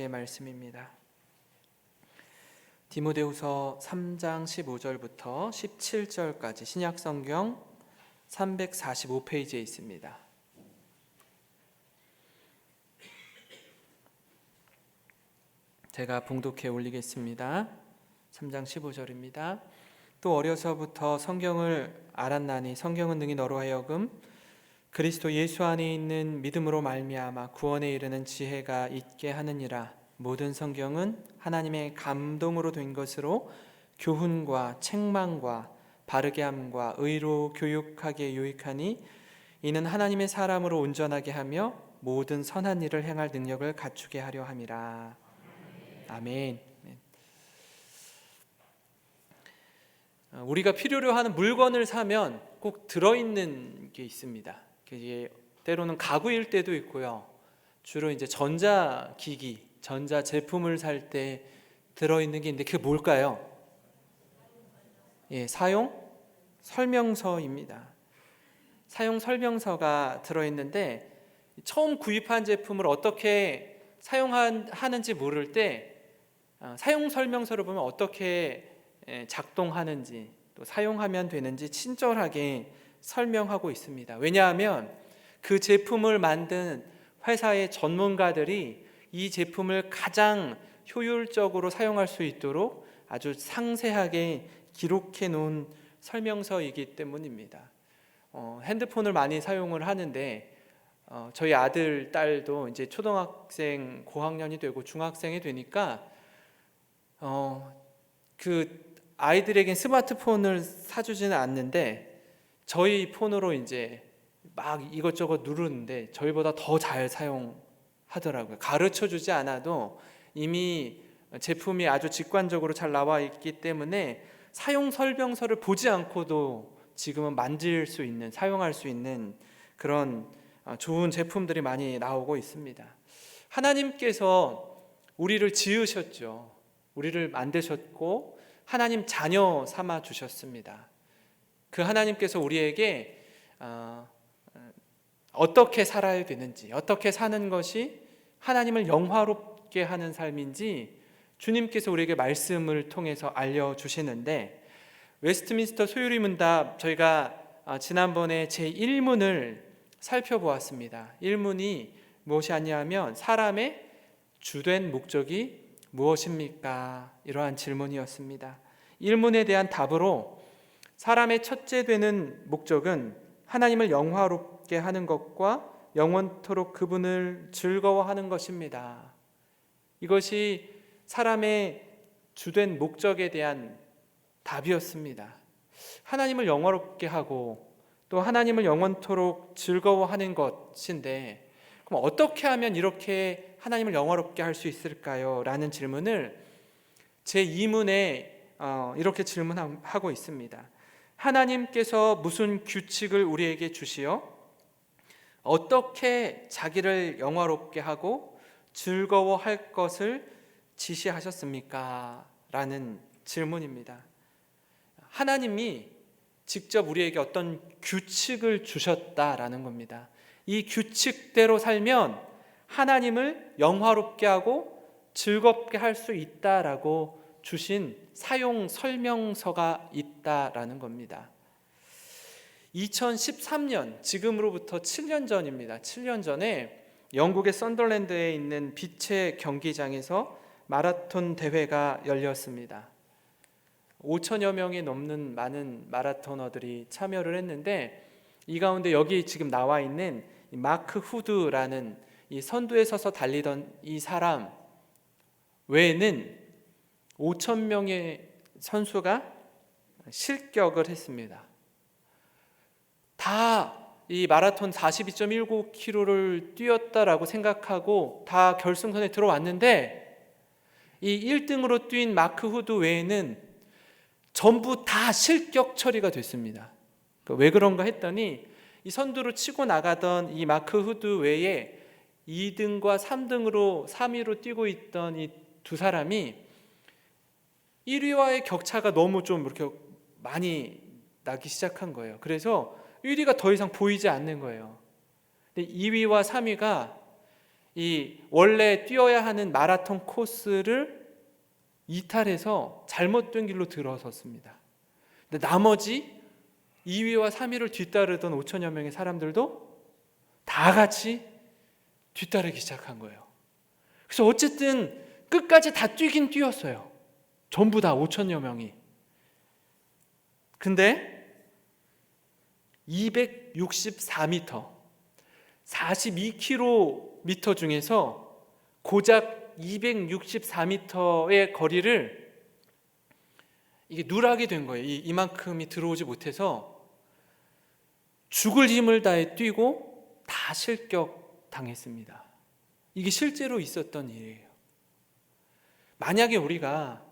말씀입니다. 디모데후서 3장 15절부터 17절까지 신약성경 345페이지에 있습니다. 제가 봉독해 올리겠습니다. 3장 15절입니다. 또 어려서부터 성경을 알았나니 성경은 능히 너로 하여금 그리스도 예수 안에 있는 믿음으로 말미암아 구원에 이르는 지혜가 있게 하느니라. 모든 성경은 하나님의 감동으로 된 것으로 교훈과 책망과 바르게 함과 의로 교육하게 유익하니 이는 하나님의 사람으로 온전하게 하며 모든 선한 일을 행할 능력을 갖추게 하려 함이라. 아멘. 우리가 필요로 하는 물건을 사면 꼭 들어있는 게 있습니다. 때로는 가구일 때도 있고요. 주로 이제 전자기기, 전자제품을 살 때 들어있는 게 있는데 그게 뭘까요? 사용 설명서입니다. 사용 설명서가 들어있는데 처음 구입한 제품을 어떻게 사용하는지 모를 때 사용 설명서를 보면 어떻게 작동하는지 또 사용하면 되는지 친절하게 설명하고 있습니다. 왜냐하면 그 제품을 만든 회사의 전문가들이 이 제품을 가장 효율적으로 사용할 수 있도록 아주 상세하게 기록해 놓은 설명서이기 때문입니다. 핸드폰을 많이 사용을 하는데 저희 아들, 딸도 이제 초등학생 고학년이 되고 중학생이 되니까 그 아이들에겐 스마트폰을 사주지는 않는데 저희 폰으로 이제 막 이것저것 누르는데 저희보다 더 잘 사용하더라고요. 가르쳐 주지 않아도 이미 제품이 아주 직관적으로 잘 나와 있기 때문에 사용 설명서를 보지 않고도 지금은 만질 수 있는, 사용할 수 있는 그런 좋은 제품들이 많이 나오고 있습니다. 하나님께서 우리를 지으셨죠. 우리를 만드셨고 하나님 자녀 삼아 주셨습니다. 그 하나님께서 우리에게 어떻게 살아야 되는지, 어떻게 사는 것이 하나님을 영화롭게 하는 삶인지 주님께서 우리에게 말씀을 통해서 알려주시는데, 웨스트민스터 소유리 문답 저희가 지난번에 제1문을 살펴보았습니다. 1문이 무엇이 아니하면 사람의 주된 목적이 무엇입니까? 이러한 질문이었습니다. 1문에 대한 답으로 사람의 첫째 되는 목적은 하나님을 영화롭게 하는 것과 영원토록 그분을 즐거워하는 것입니다. 이것이 사람의 주된 목적에 대한 답이었습니다. 하나님을 영화롭게 하고 또 하나님을 영원토록 즐거워하는 것인데, 그럼 어떻게 하면 이렇게 하나님을 영화롭게 할 수 있을까요? 라는 질문을 제2문에 이렇게 질문하고 있습니다. 하나님께서 무슨 규칙을 우리에게 주시어 어떻게 자기를 영화롭게 하고 즐거워할 것을 지시하셨습니까? 라는 질문입니다. 하나님이 직접 우리에게 어떤 규칙을 주셨다라는 겁니다. 이 규칙대로 살면 하나님을 영화롭게 하고 즐겁게 할 수 있다라고 주신 사용 설명서가 있다라는 겁니다. 2013년, 지금으로부터 7년 전입니다. 7년 전에 영국의 썬더랜드에 있는 빛의 경기장에서 마라톤 대회가 열렸습니다. 5천여 명이 넘는 많은 마라토너들이 참여를 했는데, 이 가운데 여기 지금 나와 있는 마크 후드라는 이 선두에 서서 달리던 이 사람 외에는 5천 명의 선수가 실격을 했습니다. 다 이 마라톤 42.19km를 뛰었다라고 생각하고 다 결승선에 들어왔는데, 이 1등으로 뛴 마크 후드 외에는 전부 다 실격 처리가 됐습니다. 왜 그런가 했더니 이 선두로 치고 나가던 이 마크 후드 외에 2등과 3등으로 3위로 뛰고 있던 이 두 사람이 1위와의 격차가 너무 좀 이렇게 많이 나기 시작한 거예요. 그래서 1위가 더 이상 보이지 않는 거예요. 근데 2위와 3위가 이 원래 뛰어야 하는 마라톤 코스를 이탈해서 잘못된 길로 들어섰습니다. 근데 나머지 2위와 3위를 뒤따르던 5천여 명의 사람들도 다 같이 뒤따르기 시작한 거예요. 그래서 어쨌든 끝까지 다 뛰긴 뛰었어요. 전부 다 5천여 명이. 근데 264m, 42km 중에서 고작 264m의 거리를 이게 누락이 된 거예요. 이만큼이 들어오지 못해서 죽을 힘을 다해 뛰고 다 실격 당했습니다. 이게 실제로 있었던 일이에요. 만약에 우리가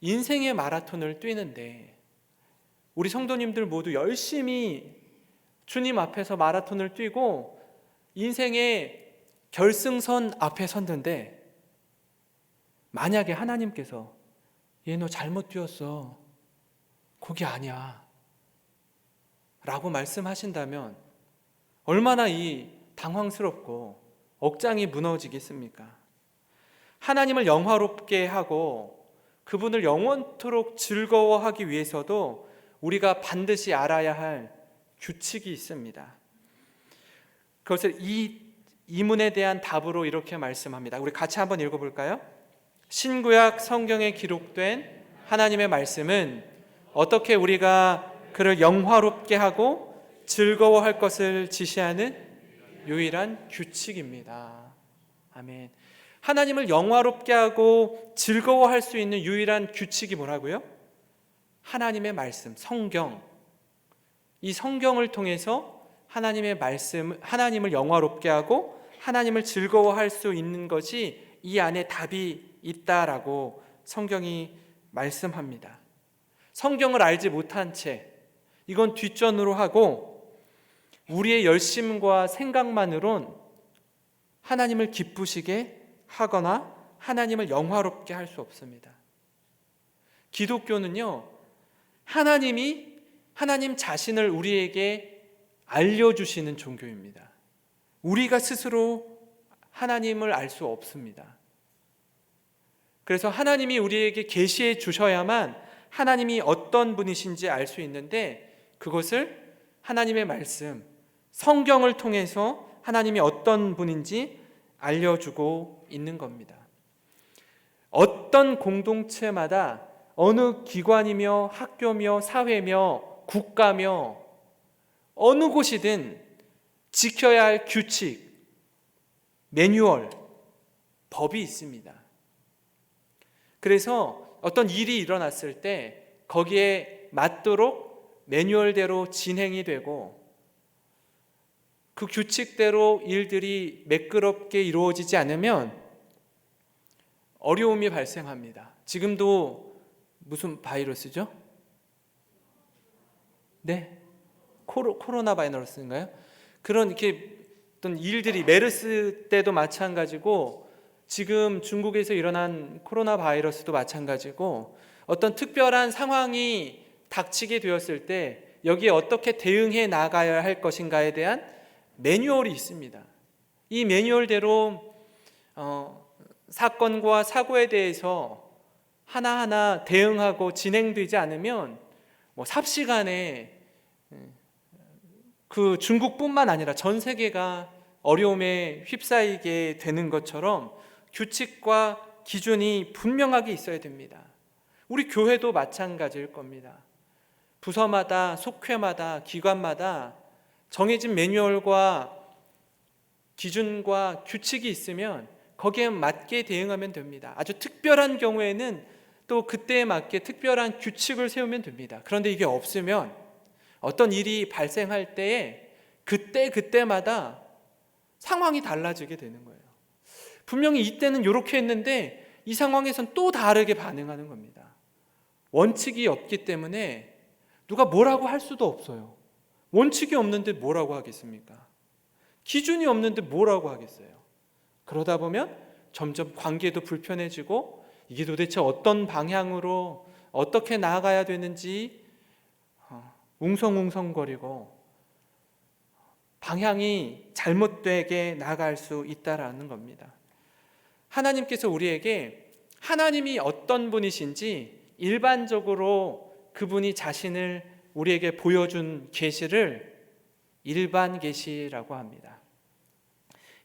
인생의 마라톤을 뛰는데 우리 성도님들 모두 열심히 주님 앞에서 마라톤을 뛰고 인생의 결승선 앞에 섰는데 만약에 하나님께서 얘 너 잘못 뛰었어, 거기 아니야 라고 말씀하신다면 얼마나 이 당황스럽고 억장이 무너지겠습니까? 하나님을 영화롭게 하고 그분을 영원토록 즐거워하기 위해서도 우리가 반드시 알아야 할 규칙이 있습니다. 그것을 이 이문에 대한 답으로 이렇게 말씀합니다. 우리 같이 한번 읽어볼까요? 신구약 성경에 기록된 하나님의 말씀은 어떻게 우리가 그를 영화롭게 하고 즐거워할 것을 지시하는 유일한 규칙입니다. 아멘. 하나님을 영화롭게 하고 즐거워할 수 있는 유일한 규칙이 뭐라고요? 하나님의 말씀, 성경. 이 성경을 통해서 하나님의 말씀, 하나님을 영화롭게 하고 하나님을 즐거워할 수 있는 것이 이 안에 답이 있다라고 성경이 말씀합니다. 성경을 알지 못한 채 이건 뒷전으로 하고 우리의 열심과 생각만으론 하나님을 기쁘시게 하거나 하나님을 영화롭게 할 수 없습니다. 기독교는요, 하나님 자신을 우리에게 알려주시는 종교입니다. 우리가 스스로 하나님을 알 수 없습니다. 그래서 하나님이 우리에게 계시해 주셔야만 하나님이 어떤 분이신지 알 수 있는데 그것을 하나님의 말씀, 성경을 통해서 하나님이 어떤 분인지 알려주고 있는 겁니다. 어떤 공동체마다 어느 기관이며 학교며 사회며 국가며 어느 곳이든 지켜야 할 규칙, 매뉴얼, 법이 있습니다. 그래서 어떤 일이 일어났을 때 거기에 맞도록 매뉴얼대로 진행이 되고 그 규칙대로 일들이 매끄럽게 이루어지지 않으면 어려움이 발생합니다. 지금도 무슨 바이러스죠? 네, 코로나 바이러스인가요? 그런 이렇게 어떤 일들이 메르스 때도 마찬가지고 지금 중국에서 일어난 코로나 바이러스도 마찬가지고 어떤 특별한 상황이 닥치게 되었을 때 여기에 어떻게 대응해 나가야 할 것인가에 대한 매뉴얼이 있습니다. 이 매뉴얼대로 사건과 사고에 대해서 하나하나 대응하고 진행되지 않으면 삽시간에 그 중국뿐만 아니라 전 세계가 어려움에 휩싸이게 되는 것처럼 규칙과 기준이 분명하게 있어야 됩니다. 우리 교회도 마찬가지일 겁니다. 부서마다, 속회마다, 기관마다 정해진 매뉴얼과 기준과 규칙이 있으면 거기에 맞게 대응하면 됩니다. 아주 특별한 경우에는 또 그때에 맞게 특별한 규칙을 세우면 됩니다. 그런데 이게 없으면 어떤 일이 발생할 때에 그때마다 상황이 달라지게 되는 거예요. 분명히 이때는 이렇게 했는데 이 상황에선 또 다르게 반응하는 겁니다. 원칙이 없기 때문에 누가 뭐라고 할 수도 없어요. 원칙이 없는데 뭐라고 하겠습니까? 기준이 없는데 뭐라고 하겠어요? 그러다 보면 점점 관계도 불편해지고 이게 도대체 어떤 방향으로 어떻게 나아가야 되는지 웅성웅성거리고 방향이 잘못되게 나갈 수 있다라는 겁니다. 하나님께서 우리에게 하나님이 어떤 분이신지 일반적으로 그분이 자신을 우리에게 보여준 계시를 일반 계시라고 합니다.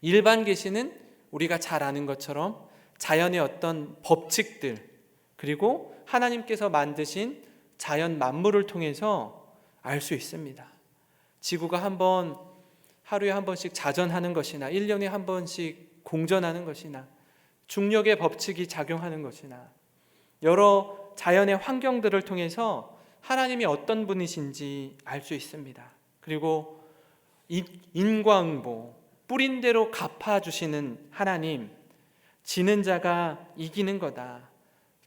일반 계시는 우리가 잘 아는 것처럼 자연의 어떤 법칙들, 그리고 하나님께서 만드신 자연 만물을 통해서 알 수 있습니다. 지구가 하루에 한 번씩 자전하는 것이나 1년에 한 번씩 공전하는 것이나 중력의 법칙이 작용하는 것이나 여러 자연의 환경들을 통해서 하나님이 어떤 분이신지 알 수 있습니다. 그리고 인과응보, 뿌린 대로 갚아주시는 하나님, 지는 자가 이기는 거다,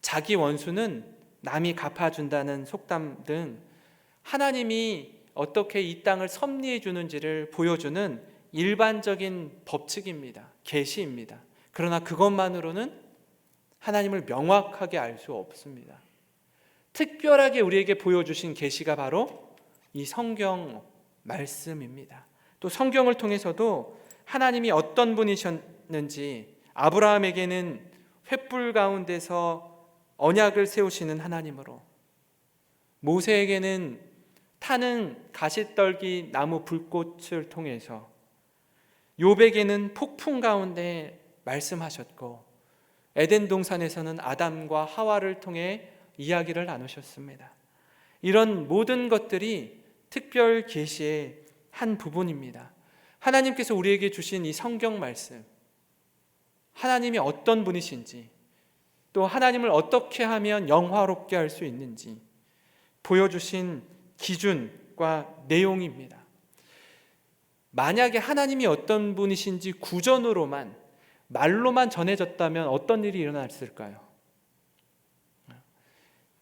자기 원수는 남이 갚아준다는 속담 등 하나님이 어떻게 이 땅을 섭리해 주는지를 보여주는 일반적인 법칙입니다. 계시입니다. 그러나 그것만으로는 하나님을 명확하게 알 수 없습니다. 특별하게 우리에게 보여주신 계시가 바로 이 성경 말씀입니다. 또 성경을 통해서도 하나님이 어떤 분이셨는지, 아브라함에게는 횃불 가운데서 언약을 세우시는 하나님으로, 모세에게는 타는 가시떨기 나무 불꽃을 통해서, 욥에게는 폭풍 가운데 말씀하셨고, 에덴 동산에서는 아담과 하와를 통해 이야기를 나누셨습니다. 이런 모든 것들이 특별 계시의 한 부분입니다. 하나님께서 우리에게 주신 이 성경 말씀, 하나님이 어떤 분이신지, 또 하나님을 어떻게 하면 영화롭게 할 수 있는지 보여주신 기준과 내용입니다. 만약에 하나님이 어떤 분이신지 구전으로만, 말로만 전해졌다면 어떤 일이 일어났을까요?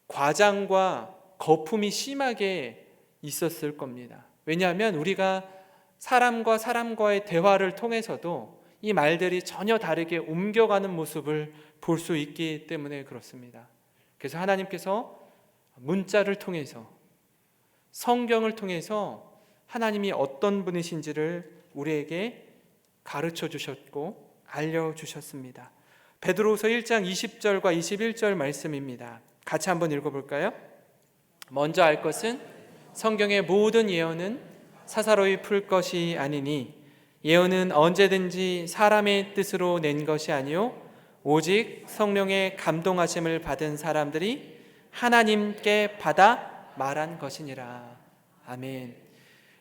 과장과 거품이 심하게 있었을 겁니다. 왜냐하면 우리가 사람과 사람과의 대화를 통해서도 이 말들이 전혀 다르게 옮겨가는 모습을 볼 수 있기 때문에 그렇습니다. 그래서 하나님께서 문자를 통해서, 성경을 통해서 하나님이 어떤 분이신지를 우리에게 가르쳐 주셨고 알려주셨습니다. 베드로후서 1장 20절과 21절 말씀입니다. 같이 한번 읽어볼까요? 먼저 알 것은 성경의 모든 예언은 사사로이 풀 것이 아니니 예언은 언제든지 사람의 뜻으로 낸 것이 아니요 오직 성령의 감동하심을 받은 사람들이 하나님께 받아 말한 것이니라. 아멘.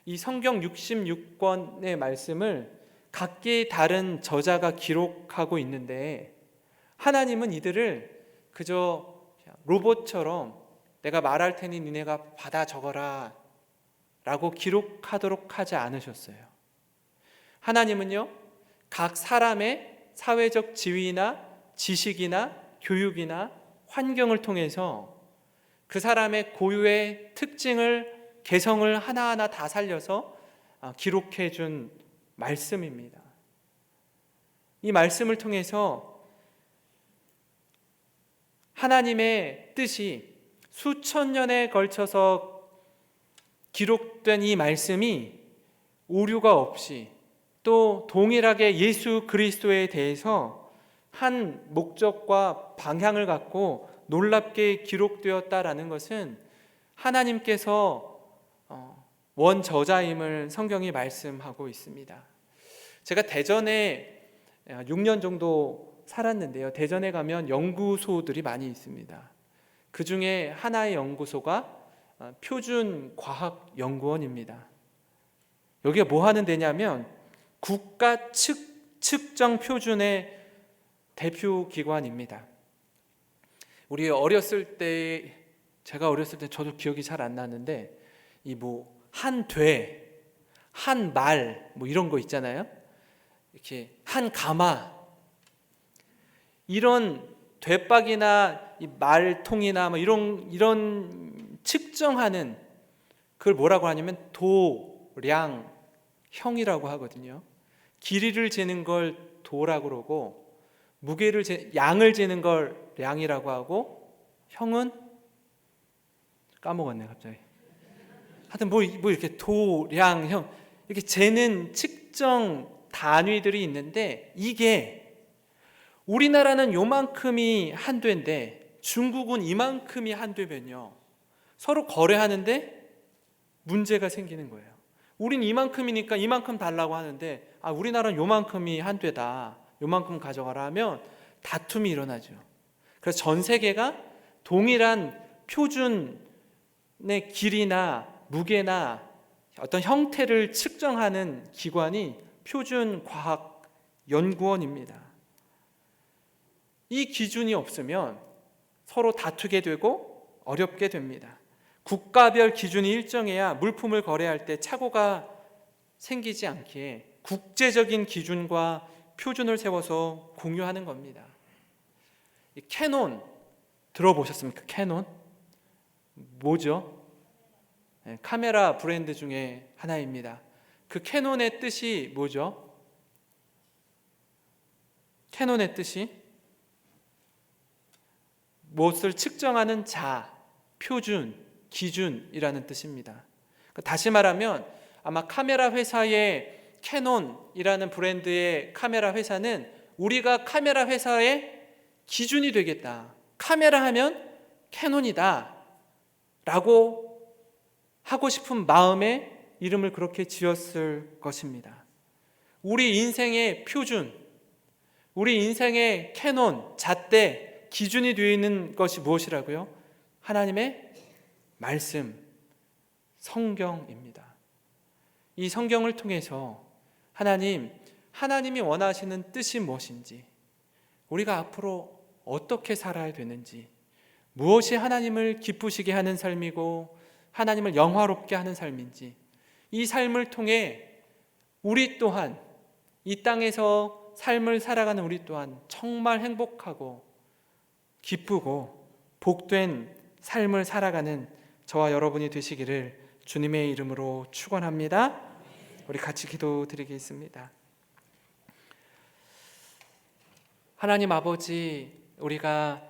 이 성경 66권의 말씀을 각기 다른 저자가 기록하고 있는데, 하나님은 이들을 그저 로봇처럼 내가 말할 테니 니네가 받아 적어라 라고 기록하도록 하지 않으셨어요. 하나님은요, 각 사람의 사회적 지위나 지식이나 교육이나 환경을 통해서 그 사람의 고유의 특징을, 개성을 하나하나 다 살려서 기록해 준 말씀입니다. 이 말씀을 통해서 하나님의 뜻이 수천 년에 걸쳐서 기록된 이 말씀이 오류가 없이, 또 동일하게 예수 그리스도에 대해서 한 목적과 방향을 갖고 놀랍게 기록되었다라는 것은 하나님께서 원저자임을 성경이 말씀하고 있습니다. 제가 대전에 6년 정도 살았는데요, 대전에 가면 연구소들이 많이 있습니다. 그 중에 하나의 연구소가 표준과학연구원입니다. 여기가 뭐 하는 데냐면 국가 측정 표준의 대표 기관입니다. 우리 어렸을 때, 제가 어렸을 때 저도 기억이 잘 안 나는데, 이 한 돼, 한 말 이런 거 있잖아요. 이렇게 한 가마, 이런 되박이나 이 말통이나 이런 측정하는, 그걸 뭐라고 하냐면 도량형이라고 하거든요. 길이를 재는 걸 도라고 그러고, 양을 재는 걸 량이라고 하고, 형은 까먹었네 갑자기. 하여튼 이렇게 도량형, 이렇게 재는 측정 단위들이 있는데, 이게 우리나라는 요만큼이 한도인데 중국은 이만큼이 한도면요, 서로 거래하는데 문제가 생기는 거예요. 우린 이만큼이니까 이만큼 달라고 하는데, 우리나라는 요만큼이 한도다, 요만큼 가져가라 하면 다툼이 일어나죠. 그래서 전 세계가 동일한 표준의 길이나 무게나 어떤 형태를 측정하는 기관이 표준과학연구원입니다. 이 기준이 없으면 서로 다투게 되고 어렵게 됩니다. 국가별 기준이 일정해야 물품을 거래할 때 착오가 생기지 않기에 국제적인 기준과 표준을 세워서 공유하는 겁니다. 이 캐논 들어보셨습니까? 캐논 뭐죠? 카메라 브랜드 중에 하나입니다. 그 캐논의 뜻이 뭐죠? 캐논의 뜻이 무엇을 측정하는 자, 표준, 기준이라는 뜻입니다. 다시 말하면 아마 카메라 회사의 캐논이라는 브랜드의 카메라 회사는 우리가 카메라 회사의 기준이 되겠다, 카메라 하면 캐논이다 라고 하고 싶은 마음에 이름을 그렇게 지었을 것입니다. 우리 인생의 표준, 우리 인생의 캐논, 잣대, 기준이 되어 있는 것이 무엇이라고요? 하나님의 말씀, 성경입니다. 이 성경을 통해서 하나님이 원하시는 뜻이 무엇인지, 우리가 앞으로 어떻게 살아야 되는지, 무엇이 하나님을 기쁘시게 하는 삶이고 하나님을 영화롭게 하는 삶인지, 이 삶을 통해 우리 또한, 이 땅에서 삶을 살아가는 우리 또한 정말 행복하고 기쁘고 복된 삶을 살아가는 저와 여러분이 되시기를 주님의 이름으로 축원합니다. 우리 같이 기도드리겠습니다. 하나님 아버지, 우리가